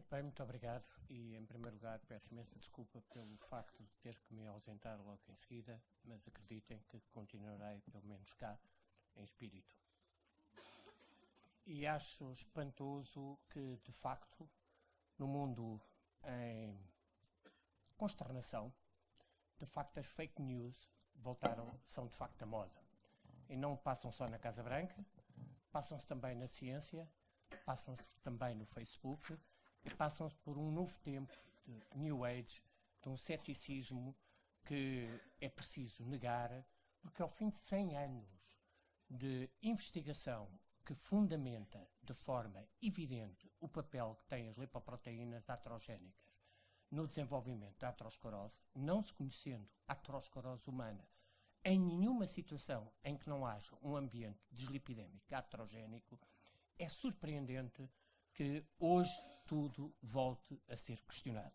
Bem, muito obrigado e, em primeiro lugar, peço imensa desculpa pelo facto de ter que me ausentar logo em seguida, mas acreditem que continuarei, pelo menos cá, em espírito. E acho espantoso que, de facto, no mundo em consternação, de facto as fake news são de facto a moda. E não passam só na Casa Branca, passam-se também na ciência, passam-se também no Facebook e passam-se por um novo tempo de New Age, de um ceticismo que é preciso negar, porque ao fim de 100 anos de investigação que fundamenta de forma evidente o papel que têm as lipoproteínas aterogénicas no desenvolvimento da aterosclerose, não se conhecendo a aterosclerose humana em nenhuma situação em que não haja um ambiente deslipidémico aterogénico, é surpreendente que hoje tudo volte a ser questionado.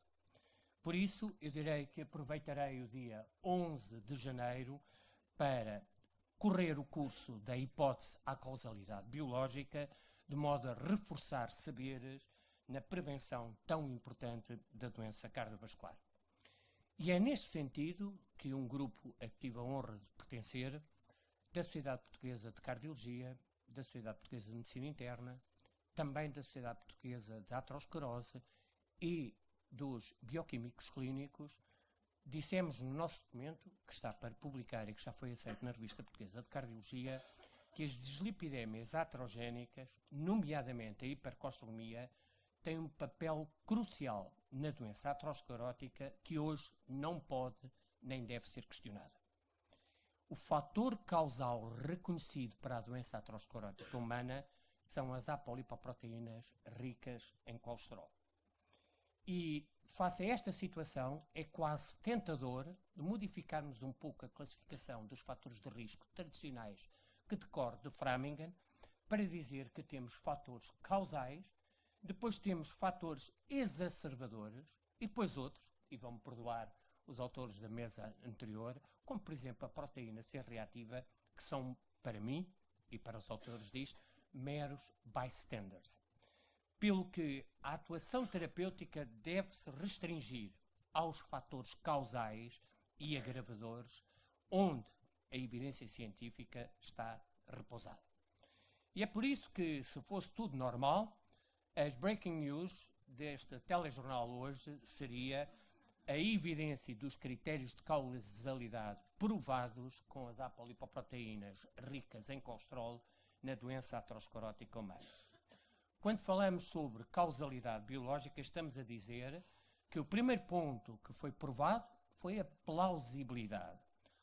Por isso, eu direi que aproveitarei o dia 11 de janeiro para correr o curso da hipótese à causalidade biológica, de modo a reforçar saberes na prevenção tão importante da doença cardiovascular. E é neste sentido que um grupo a que tive a honra de pertencer, da Sociedade Portuguesa de Cardiologia, da Sociedade Portuguesa de Medicina Interna, também da Sociedade Portuguesa de Aterosclerose e dos bioquímicos clínicos, dissemos no nosso documento, que está para publicar e que já foi aceito na Revista Portuguesa de Cardiologia, que as dislipidémias aterogénicas, nomeadamente a hipercolesterolemia, têm um papel crucial na doença aterosclerótica que hoje não pode nem deve ser questionada. O fator causal reconhecido para a doença aterosclerótica humana são as apolipoproteínas ricas em colesterol. E, face a esta situação, é quase tentador de modificarmos um pouco a classificação dos fatores de risco tradicionais que decorre de Framingham para dizer que temos fatores causais, depois temos fatores exacerbadores e depois outros, e vão-me perdoar os autores da mesa anterior, como por exemplo a proteína C reativa, que são, para mim e para os autores disto, meros bystanders. Pelo que a atuação terapêutica deve-se restringir aos fatores causais e agravadores, onde a evidência científica está repousada. E é por isso que, se fosse tudo normal, as breaking news deste telejornal hoje seria a evidência dos critérios de causalidade provados com as apolipoproteínas ricas em colesterol na doença aterosclerótica humana. Quando falamos sobre causalidade biológica, estamos a dizer que o primeiro ponto que foi provado foi a plausibilidade.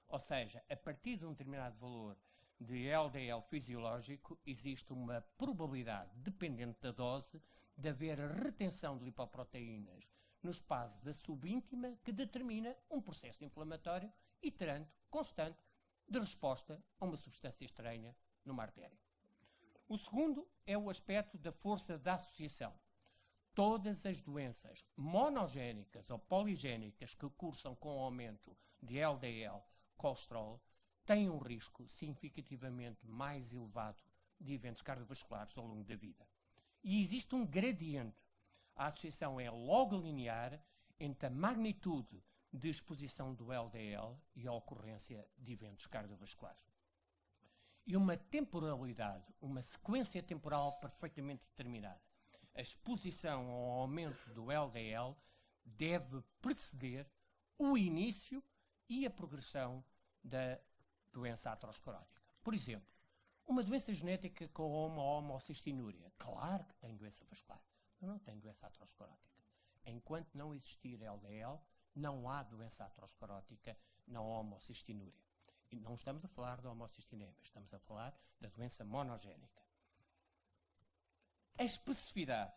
Ou seja, a partir de um determinado valor de LDL fisiológico, existe uma probabilidade, dependente da dose, de haver retenção de lipoproteínas no espaço da subíntima que determina um processo inflamatório iterante, constante, de resposta a uma substância estranha numa artéria. O segundo é o aspecto da força da associação. Todas as doenças monogénicas ou poligénicas que cursam com o aumento de LDL, colesterol, têm um risco significativamente mais elevado de eventos cardiovasculares ao longo da vida. E existe um gradiente. A associação é logo linear entre a magnitude de exposição do LDL e a ocorrência de eventos cardiovasculares. E uma temporalidade, uma sequência temporal perfeitamente determinada. A exposição ao aumento do LDL deve preceder o início e a progressão da doença aterosclerótica. Por exemplo, uma doença genética como a homocistinuria. Claro que tem doença vascular, mas não tem doença aterosclerótica. Enquanto não existir LDL, não há doença aterosclerótica na homocistinuria. E não estamos a falar da homocistinemia, estamos a falar da doença monogénica. A especificidade,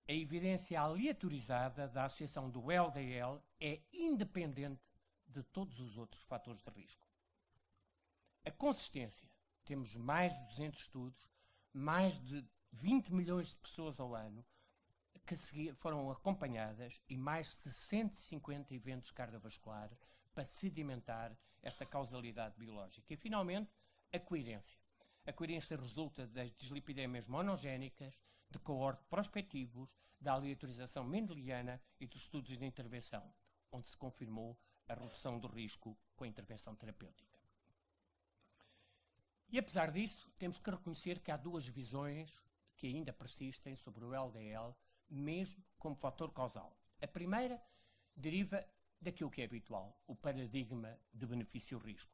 a evidência aleatorizada da associação do LDL é independente de todos os outros fatores de risco. A consistência, temos mais de 200 estudos, mais de 20 milhões de pessoas ao ano que foram acompanhadas e mais de 150 eventos cardiovasculares para sedimentar esta causalidade biológica. E, finalmente, a coerência. A coerência resulta das dislipidemas monogénicas, de coorte prospectivos, da aleatorização mendeliana e dos estudos de intervenção, onde se confirmou a redução do risco com a intervenção terapêutica. E apesar disso, temos que reconhecer que há duas visões que ainda persistem sobre o LDL, mesmo como fator causal. A primeira deriva daquilo que é habitual, o paradigma de benefício-risco.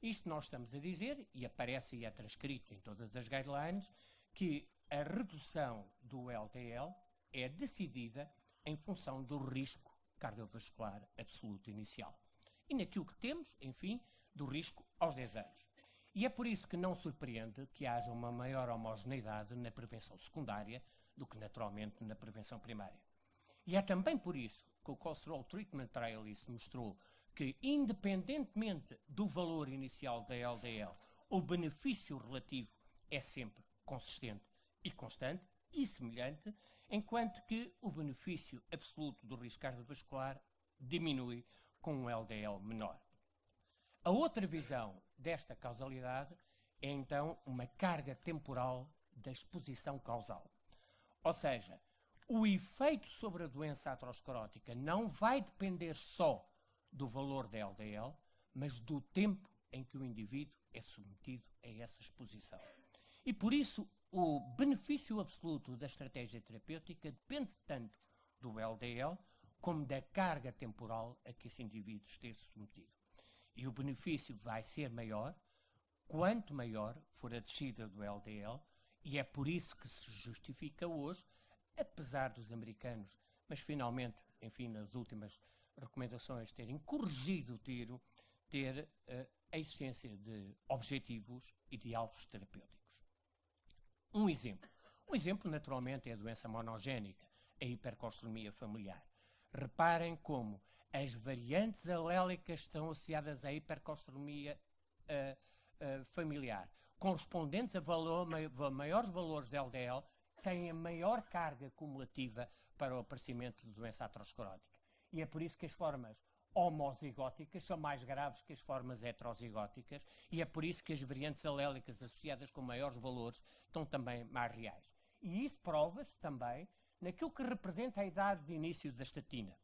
Isto nós estamos a dizer, e aparece e é transcrito em todas as guidelines, que a redução do LDL é decidida em função do risco cardiovascular absoluto inicial. E naquilo que temos, enfim, do risco aos 10 anos. E é por isso que não surpreende que haja uma maior homogeneidade na prevenção secundária do que naturalmente na prevenção primária. E é também por isso que o Cholesterol Treatment Trialist mostrou que, independentemente do valor inicial da LDL, o benefício relativo é sempre consistente e constante e semelhante, enquanto que o benefício absoluto do risco cardiovascular diminui com um LDL menor. A outra visão desta causalidade é então uma carga temporal da exposição causal. Ou seja, o efeito sobre a doença aterosclerótica não vai depender só do valor da LDL, mas do tempo em que o indivíduo é submetido a essa exposição. E por isso o benefício absoluto da estratégia terapêutica depende tanto do LDL como da carga temporal a que esse indivíduo esteja submetido. E o benefício vai ser maior quanto maior for a descida do LDL, e é por isso que se justifica hoje, apesar dos americanos, mas finalmente, enfim, nas últimas recomendações terem corrigido o tiro, ter a existência de objetivos e de alvos terapêuticos. Um exemplo naturalmente é a doença monogénica, a hipercolesterolemia familiar. Reparem como as variantes alélicas estão associadas à hipercolesterolemia familiar, correspondentes a maiores valores de LDL, têm a maior carga cumulativa para o aparecimento de doença aterosclerótica. E é por isso que as formas homozigóticas são mais graves que as formas heterozigóticas, e é por isso que as variantes alélicas associadas com maiores valores estão também mais reais. E isso prova-se também naquilo que representa a idade de início da estatina.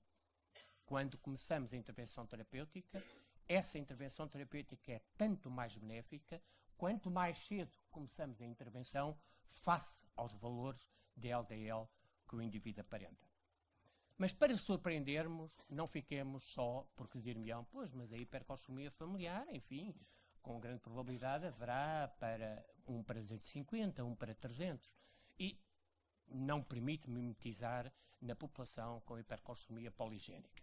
Quando começamos a intervenção terapêutica, essa intervenção terapêutica é tanto mais benéfica quanto mais cedo começamos a intervenção face aos valores de LDL que o indivíduo aparenta. Mas para surpreendermos, não fiquemos só porque dir-me-ão, pois, mas a hipercolesterolemia familiar, enfim, com grande probabilidade haverá para 1 para 250, 1 para 300. E não permite mimetizar na população com hipercolesterolemia poligénica.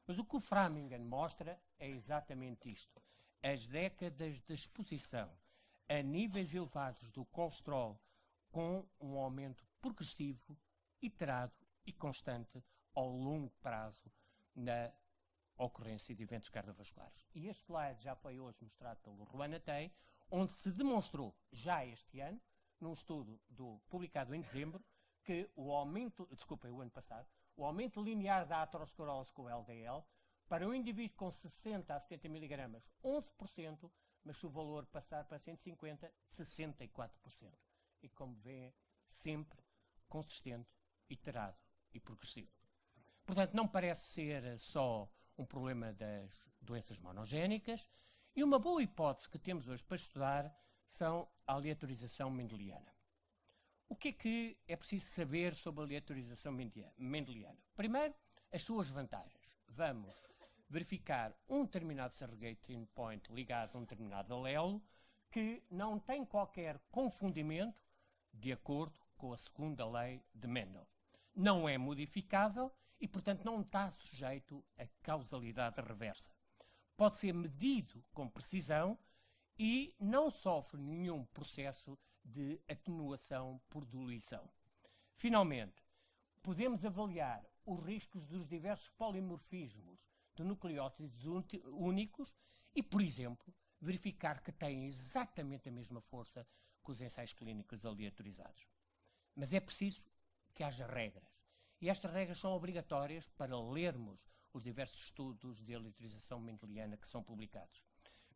Mas o que o Framingham mostra é exatamente isto. As décadas de exposição a níveis elevados do colesterol com um aumento progressivo, iterado e constante ao longo prazo na ocorrência de eventos cardiovasculares. E este slide já foi hoje mostrado pelo Ruan Atei, onde se demonstrou, já este ano, num estudo publicado em dezembro, que o ano passado, o aumento linear da aterosclerose com o LDL, para um indivíduo com 60 a 70 mg, 11%, mas se o valor passar para 150, 64%. E como vê, sempre consistente, iterado e progressivo. Portanto, não parece ser só um problema das doenças monogénicas, e uma boa hipótese que temos hoje para estudar são a aleatorização mendeliana. O que é preciso saber sobre a aleatorização mendeliana? Primeiro, as suas vantagens. Vamos verificar um determinado surrogate endpoint ligado a um determinado alelo que não tem qualquer confundimento de acordo com a segunda lei de Mendel. Não é modificável e, portanto, não está sujeito a causalidade reversa. Pode ser medido com precisão e não sofre nenhum processo de atenuação por diluição. Finalmente, podemos avaliar os riscos dos diversos polimorfismos de nucleótidos únicos e, por exemplo, verificar que têm exatamente a mesma força que os ensaios clínicos aleatorizados. Mas é preciso que haja regras. E estas regras são obrigatórias para lermos os diversos estudos de aleatorização mendeliana que são publicados.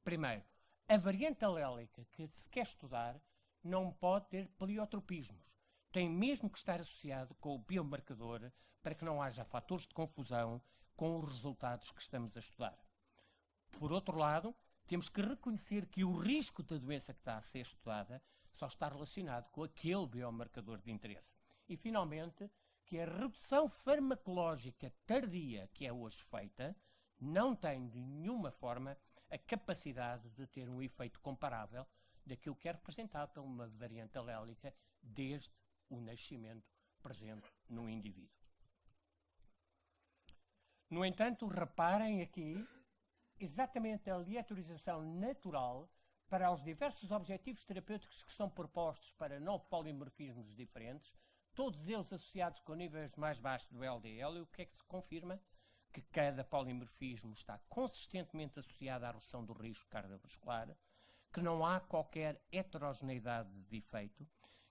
Primeiro, a variante alélica que se quer estudar não pode ter pleiotropismos. Tem mesmo que estar associado com o biomarcador para que não haja fatores de confusão com os resultados que estamos a estudar. Por outro lado, temos que reconhecer que o risco da doença que está a ser estudada só está relacionado com aquele biomarcador de interesse. E, finalmente, que a redução farmacológica tardia que é hoje feita não tem de nenhuma forma a capacidade de ter um efeito comparável daquilo que é representado por uma variante alélica desde o nascimento presente no indivíduo. No entanto, reparem aqui exatamente a aleatorização natural para os diversos objetivos terapêuticos que são propostos para 9 polimorfismos diferentes, todos eles associados com níveis mais baixos do LDL, e o que é que se confirma? Que cada polimorfismo está consistentemente associado à redução do risco cardiovascular, que não há qualquer heterogeneidade de efeito,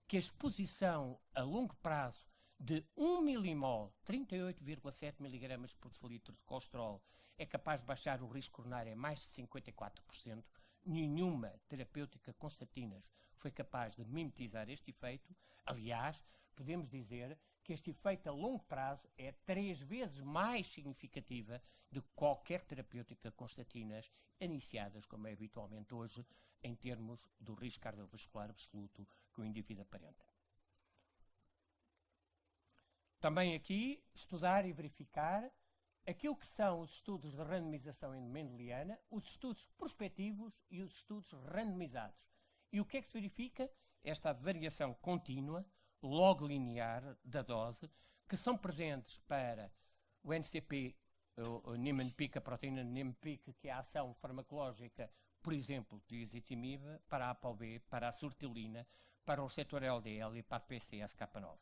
que a exposição a longo prazo de 1 milimol, 38,7 mg por decilitro de colesterol, é capaz de baixar o risco coronário em mais de 54%. Nenhuma terapêutica com estatinas foi capaz de mimetizar este efeito. Aliás, podemos dizer que este efeito a longo prazo é 3 vezes mais significativa do que qualquer terapêutica com estatinas iniciadas, como é habitualmente hoje, em termos do risco cardiovascular absoluto que o indivíduo aparenta. Também aqui, estudar e verificar aquilo que são os estudos de randomização mendeliana, os estudos prospectivos e os estudos randomizados. E o que é que se verifica? Esta variação contínua, logo linear da dose, que são presentes para o NCP, o Niemann-Pick, a proteína Niemann-Pick, que é a ação farmacológica, por exemplo, de ezetimibe, para a ApoB, para a sortilina, para o receptor LDL e para a PCSK9.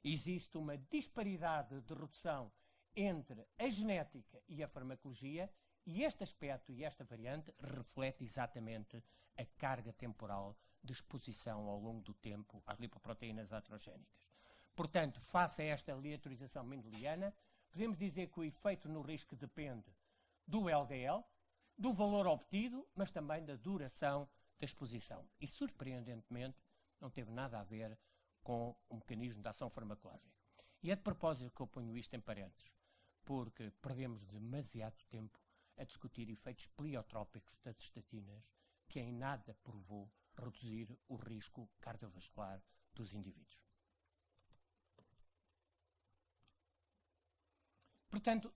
Existe uma disparidade de redução entre a genética e a farmacologia, e este aspecto e esta variante reflete exatamente a carga temporal de exposição ao longo do tempo às lipoproteínas aterogénicas. Portanto, face a esta aleatorização mendeliana, podemos dizer que o efeito no risco depende do LDL, do valor obtido, mas também da duração da exposição. E, surpreendentemente, não teve nada a ver com o mecanismo de ação farmacológica. E é de propósito que eu ponho isto em parênteses, porque perdemos demasiado tempo a discutir efeitos pleiotrópicos das estatinas, que em nada provou reduzir o risco cardiovascular dos indivíduos. Portanto,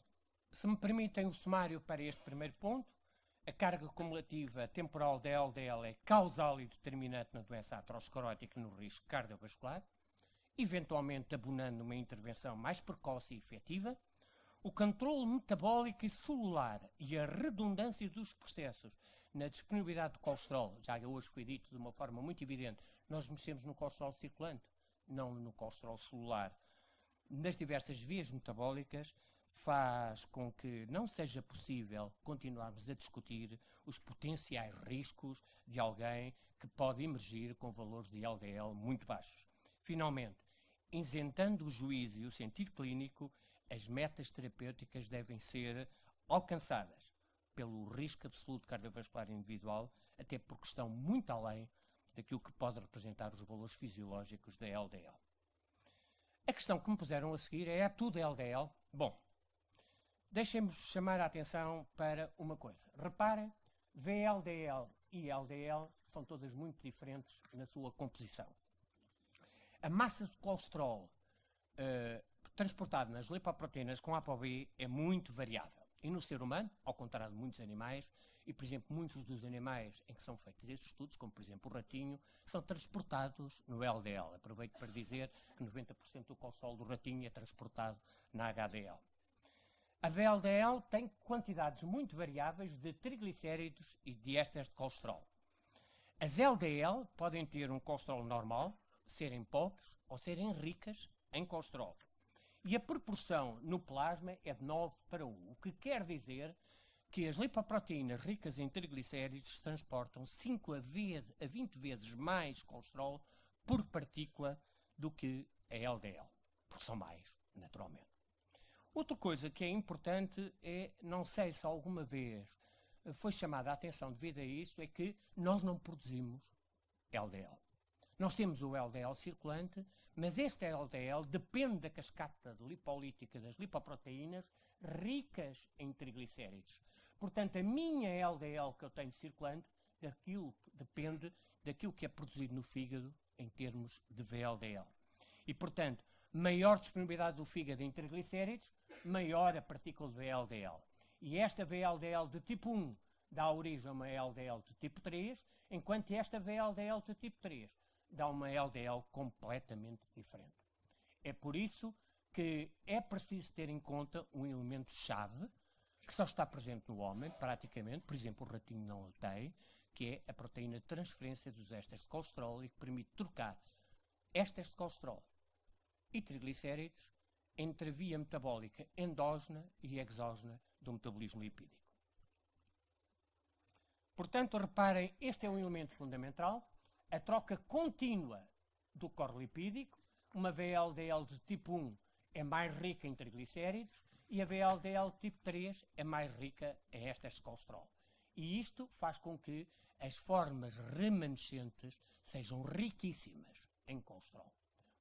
se me permitem o sumário para este primeiro ponto, a carga cumulativa temporal da LDL é causal e determinante na doença aterosclerótica no risco cardiovascular, eventualmente abonando uma intervenção mais precoce e efetiva. O controle metabólico e celular e a redundância dos processos na disponibilidade de colesterol, já hoje foi dito de uma forma muito evidente, nós mexemos no colesterol circulante, não no colesterol celular, nas diversas vias metabólicas, faz com que não seja possível continuarmos a discutir os potenciais riscos de alguém que pode emergir com valores de LDL muito baixos. Finalmente, isentando o juízo e o sentido clínico, as metas terapêuticas devem ser alcançadas pelo risco absoluto cardiovascular individual, até porque estão muito além daquilo que pode representar os valores fisiológicos da LDL. A questão que me puseram a seguir é tudo LDL? Bom, deixem-me chamar a atenção para uma coisa. Reparem, VLDL e LDL são todas muito diferentes na sua composição. A massa de colesterol transportado nas lipoproteínas com ApoB é muito variável. E no ser humano, ao contrário de muitos animais, e por exemplo muitos dos animais em que são feitos estes estudos, como por exemplo o ratinho, são transportados no LDL. Aproveito para dizer que 90% do colesterol do ratinho é transportado na HDL. A VLDL tem quantidades muito variáveis de triglicéridos e de ésteres de colesterol. As LDL podem ter um colesterol normal, serem pobres ou serem ricas em colesterol. E a proporção no plasma é de 9:1, o que quer dizer que as lipoproteínas ricas em triglicéridos transportam 5 a 20 vezes mais colesterol por partícula do que a LDL, porque são mais, naturalmente. Outra coisa que é importante é, não sei se alguma vez foi chamada a atenção devido a isso, é que nós não produzimos LDL. Nós temos o LDL circulante, mas este LDL depende da cascata lipolítica das lipoproteínas ricas em triglicéridos. Portanto, a minha LDL que eu tenho circulante depende daquilo que é produzido no fígado em termos de VLDL. E, portanto, maior disponibilidade do fígado em triglicéridos, maior a partícula de VLDL. E esta VLDL de tipo 1 dá origem a uma LDL de tipo 3, enquanto esta VLDL de tipo 3 dá uma LDL completamente diferente. É por isso que é preciso ter em conta um elemento-chave que só está presente no homem, praticamente, por exemplo, o ratinho não o tem, que é a proteína de transferência dos ésteres de colesterol e que permite trocar ésteres de colesterol e triglicéridos entre a via metabólica endógena e exógena do metabolismo lipídico. Portanto, reparem, este é um elemento fundamental, a troca contínua do core lipídico. Uma VLDL de tipo 1 é mais rica em triglicéridos e a VLDL tipo 3 é mais rica em ésteres de colesterol. E isto faz com que as formas remanescentes sejam riquíssimas em colesterol.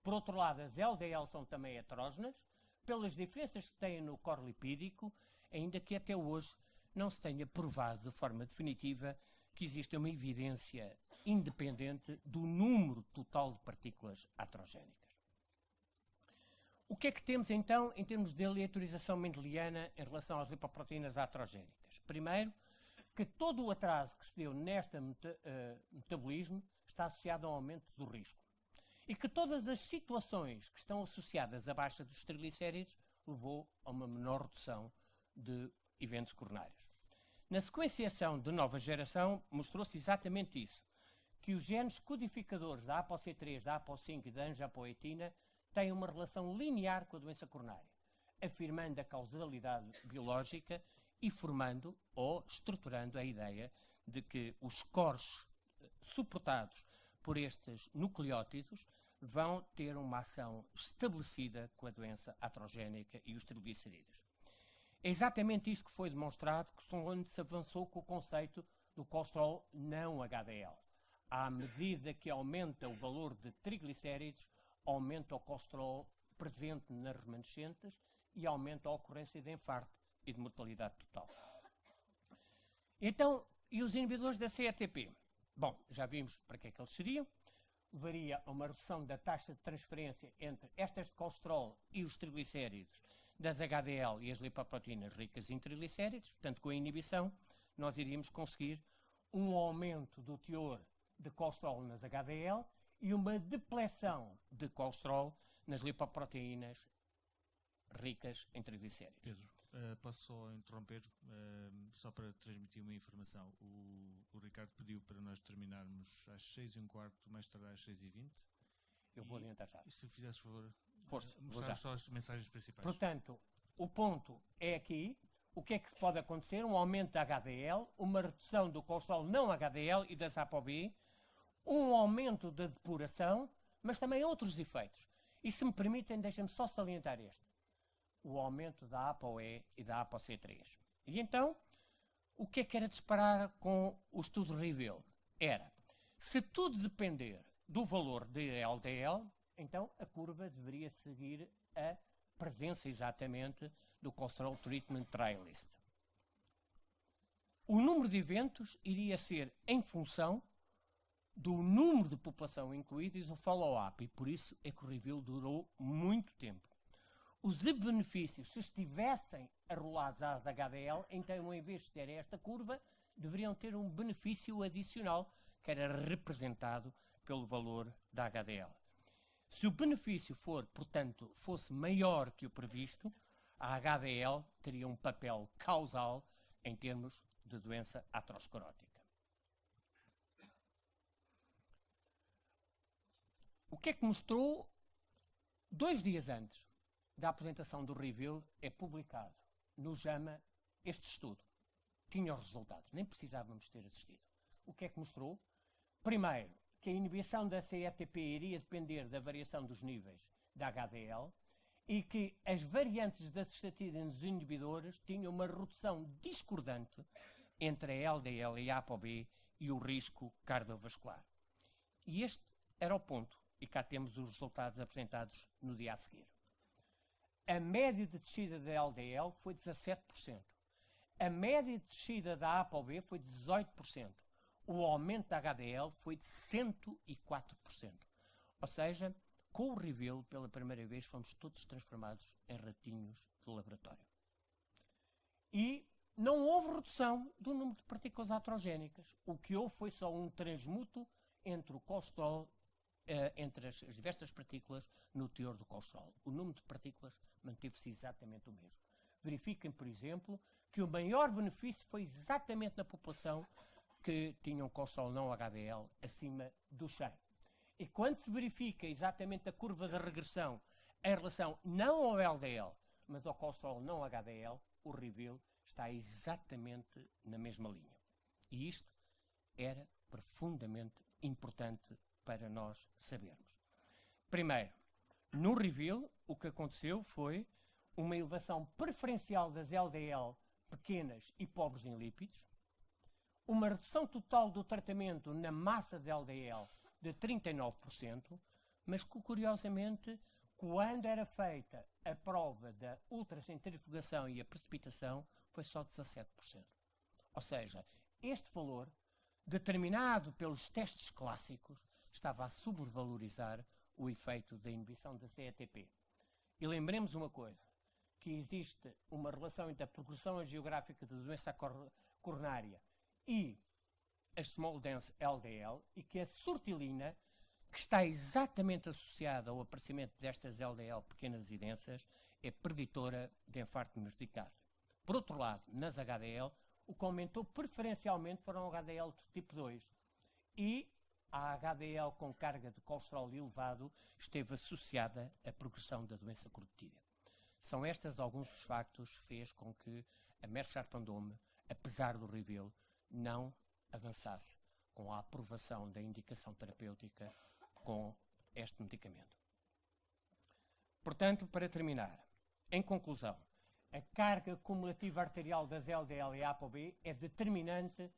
Por outro lado, as LDL são também heterógenas, pelas diferenças que têm no core lipídico, ainda que até hoje não se tenha provado de forma definitiva que existe uma evidência independente do número total de partículas aterogénicas. O que é que temos então em termos de aleatorização mendeliana em relação às lipoproteínas aterogénicas? Primeiro, que todo o atraso que se deu neste metabolismo está associado a um aumento do risco. E que todas as situações que estão associadas à baixa dos triglicéridos levou a uma menor redução de eventos coronários. Na sequenciação de nova geração, mostrou-se exatamente isso, que os genes codificadores da ApoC3, da ApoC5 e da angiopoetina têm uma relação linear com a doença coronária, afirmando a causalidade biológica e formando ou estruturando a ideia de que os cores suportados por estes nucleótidos vão ter uma ação estabelecida com a doença aterogénica e os triglicerídeos. É exatamente isso que foi demonstrado quando se avançou com o conceito do colesterol não HDL. À medida que aumenta o valor de triglicéridos, aumenta o colesterol presente nas remanescentes e aumenta a ocorrência de infarto e de mortalidade total. Então, e os inibidores da CETP? Bom, já vimos para que é que eles seriam. Levaria a uma redução da taxa de transferência entre ésteres de colesterol e os triglicéridos das HDL e as lipoproteínas ricas em triglicéridos. Portanto, com a inibição, nós iríamos conseguir um aumento do teor de colesterol nas HDL e uma depleção de colesterol nas lipoproteínas ricas em triglicéridos. Pedro, posso só interromper, só para transmitir uma informação. O Ricardo pediu para nós terminarmos às 6h15, mais tardar às 6h20. Eu vou adiantar já. E se fizesse favor, mostrar só as mensagens principais. Portanto, o ponto é aqui. O que é que pode acontecer? Um aumento da HDL, uma redução do colesterol não HDL e das ApoB, um aumento da depuração, mas também outros efeitos. E se me permitem, deixem-me só salientar este. O aumento da ApoE e da ApoC3. E então, o que é que era de esperar com o estudo REVEAL? Era, se tudo depender do valor de LDL, então a curva deveria seguir a presença exatamente do Cholesterol Treatment Trial List. O número de eventos iria ser em função do número de população incluída e do follow-up, e por isso é que o REVEAL durou muito tempo. Os benefícios, se estivessem arrolados às HDL, então, em vez de ter esta curva, deveriam ter um benefício adicional, que era representado pelo valor da HDL. Se o benefício fosse maior que o previsto, a HDL teria um papel causal em termos de doença aterosclerótica. O que é que mostrou 2 dias antes da apresentação do REVEAL? É publicado no JAMA este estudo. Tinha os resultados, nem precisávamos ter assistido. O que é que mostrou? Primeiro, que a inibição da CETP iria depender da variação dos níveis da HDL e que as variantes das estatinas inibidoras tinham uma redução discordante entre a LDL e a ApoB e o risco cardiovascular. E este era o ponto. E cá temos os resultados apresentados no dia a seguir. A média de descida da LDL foi 17%. A média de descida da ApoB foi 18%. O aumento da HDL foi de 104%. Ou seja, com o Reveal, pela primeira vez, fomos todos transformados em ratinhos de laboratório. E não houve redução do número de partículas aterogénicas. O que houve foi só um transmuto entre o colesterol, entre as diversas partículas no teor do colesterol. O número de partículas manteve-se exatamente o mesmo. Verifiquem, por exemplo, que o maior benefício foi exatamente na população que tinha um colesterol não HDL acima do 100. E quando se verifica exatamente a curva de regressão em relação não ao LDL, mas ao colesterol não HDL, o Reveal está exatamente na mesma linha. E isto era profundamente importante para nós sabermos. Primeiro, no Reveal, o que aconteceu foi uma elevação preferencial das LDL pequenas e pobres em lípidos, uma redução total do tratamento na massa de LDL de 39%, mas que, curiosamente, quando era feita a prova da ultracentrifugação e a precipitação, foi só 17%. Ou seja, este valor, determinado pelos testes clássicos, estava a sobrevalorizar o efeito da inibição da CETP. E lembremos uma coisa, que existe uma relação entre a progressão geográfica de doença coronária e a small dense LDL, e que a sortilina, que está exatamente associada ao aparecimento destas LDL pequenas e densas, é preditora de infarto de miocárdio. Por outro lado, nas HDL, o que aumentou preferencialmente foram HDL de tipo 2, e a HDL com carga de colesterol elevado esteve associada à progressão da doença corotídea. São estes alguns dos factos que fez com que a Merck Sharp & Dohme, apesar do Reveal, não avançasse com a aprovação da indicação terapêutica com este medicamento. Portanto, para terminar, em conclusão, a carga cumulativa arterial das LDL e ApoB é determinante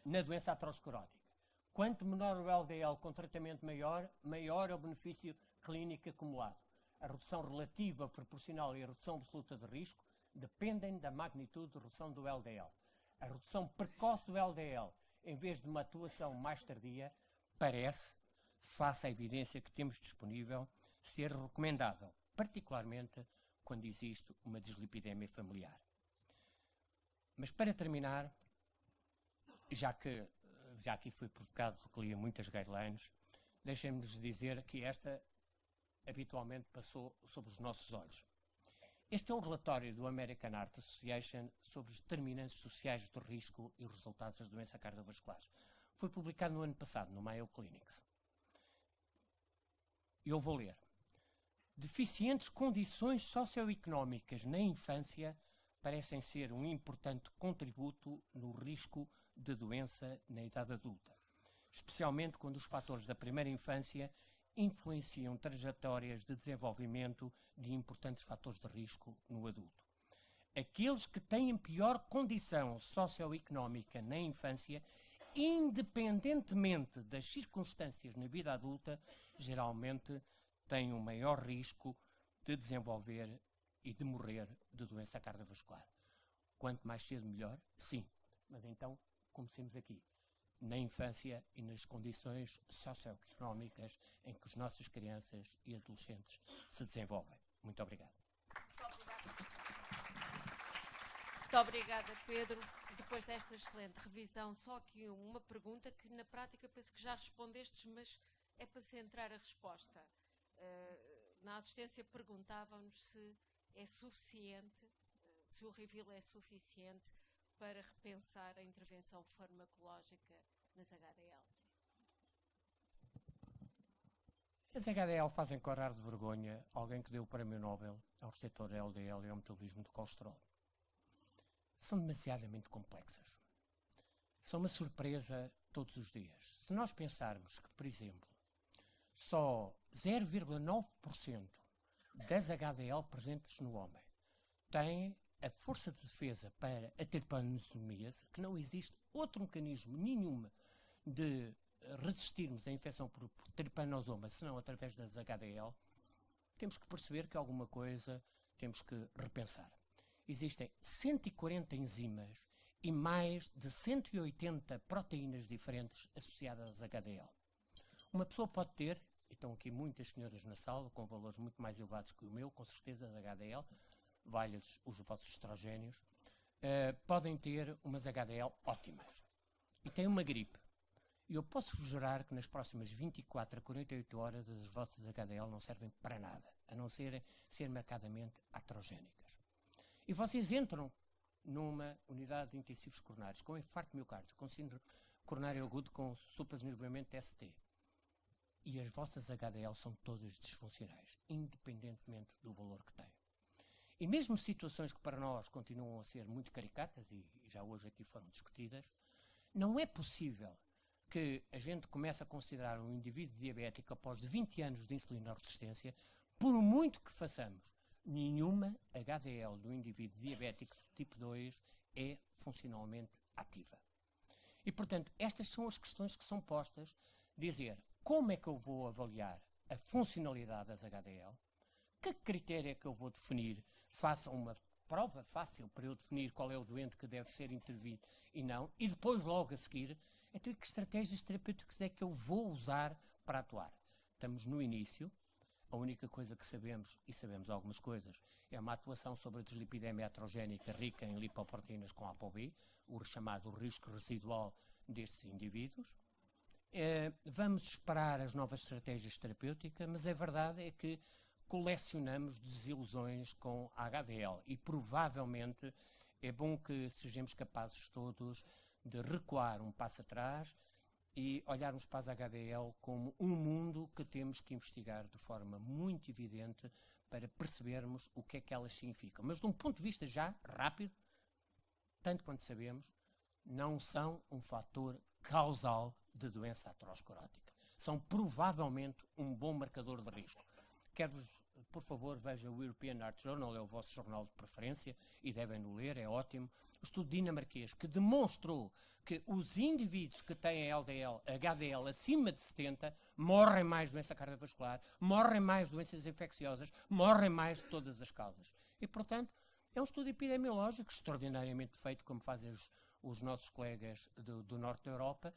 na doença aterosclerótica. Quanto menor o LDL com tratamento maior, maior é o benefício clínico acumulado. A redução relativa, proporcional e a redução absoluta de risco dependem da magnitude de redução do LDL. A redução precoce do LDL, em vez de uma atuação mais tardia, parece, face à evidência que temos disponível, ser recomendável, particularmente quando existe uma dislipidemia familiar. Mas para terminar, já que aqui foi provocado que lia muitas guidelines, deixem-me dizer que esta habitualmente passou sobre os nossos olhos. Este é o relatório do American Heart Association sobre os determinantes sociais do risco e os resultados das doenças cardiovasculares. Foi publicado no ano passado, no Mayo Clinics. Eu vou ler. Deficientes condições socioeconómicas na infância parecem ser um importante contributo no risco de doença na idade adulta, especialmente quando os fatores da primeira infância influenciam trajetórias de desenvolvimento de importantes fatores de risco no adulto. Aqueles que têm pior condição socioeconómica na infância, independentemente das circunstâncias na vida adulta, geralmente têm um maior risco de desenvolver e de morrer de doença cardiovascular. Quanto mais cedo, melhor? Sim. Mas então, comecemos aqui. Na infância e nas condições socioeconómicas em que as nossas crianças e adolescentes se desenvolvem. Muito obrigado. Muito obrigada, Pedro. Depois desta excelente revisão, só aqui uma pergunta que na prática penso que já respondestes, mas é para centrar a resposta. Na assistência perguntavam-nos se é suficiente, se o Reveal é suficiente para repensar a intervenção farmacológica nas HDL. As HDL fazem correr de vergonha alguém que deu o prémio Nobel ao receptor LDL e ao metabolismo do colesterol. São demasiadamente complexas. São uma surpresa todos os dias. Se nós pensarmos que, por exemplo, só 0,9% das HDL presentes no homem têm a força de defesa para a trypanosomiase, que não existe outro mecanismo nenhum de resistirmos à infecção por trypanosoma, senão através das HDL, temos que perceber que alguma coisa temos que repensar. Existem 140 enzimas e mais de 180 proteínas diferentes associadas às HDL. Uma pessoa pode ter, e estão aqui muitas senhoras na sala, com valores muito mais elevados que o meu, com certeza, de HDL, valha-lhes os vossos estrogénios, podem ter umas HDL ótimas. E têm uma gripe. E eu posso-vos jurar que nas próximas 24 a 48 horas as vossas HDL não servem para nada, a não ser marcadamente atrogénicas. E vocês entram numa unidade de intensivos coronários com infarto de miocárdio, com síndrome coronário agudo, com supradesenvolvimento ST. E as vossas HDL são todas disfuncionais, independentemente do valor que têm. E mesmo situações que para nós continuam a ser muito caricatas, e já hoje aqui foram discutidas, não é possível que a gente comece a considerar um indivíduo diabético após 20 anos de insulinoresistência, por muito que façamos, nenhuma HDL do indivíduo diabético tipo 2 é funcionalmente ativa. E, portanto, estas são as questões que são postas, dizer como é que eu vou avaliar a funcionalidade das HDL, que critério é que eu vou definir, faça uma prova fácil para eu definir qual é o doente que deve ser intervido e não, e depois logo a seguir, então que estratégias terapêuticas é que eu vou usar para atuar. Estamos no início, a única coisa que sabemos, e sabemos algumas coisas, é uma atuação sobre a deslipidemia atrogénica rica em lipoproteínas com ApoB, o chamado risco residual destes indivíduos. Vamos esperar as novas estratégias terapêuticas, mas a verdade é que colecionamos desilusões com a HDL e provavelmente é bom que sejamos capazes todos de recuar um passo atrás e olharmos para as HDL como um mundo que temos que investigar de forma muito evidente para percebermos o que é que elas significam. Mas de um ponto de vista já rápido, tanto quanto sabemos, não são um fator causal de doença aterosclerótica. São provavelmente um bom marcador de risco. Quero-vos, por favor, veja o European Heart Journal, é o vosso jornal de preferência e devem-no ler, é ótimo. O estudo dinamarquês que demonstrou que os indivíduos que têm HDL acima de 70 morrem mais de doença cardiovascular, morrem mais de doenças infecciosas, morrem mais de todas as causas. E, portanto, é um estudo epidemiológico extraordinariamente feito, como fazem os nossos colegas do norte da Europa,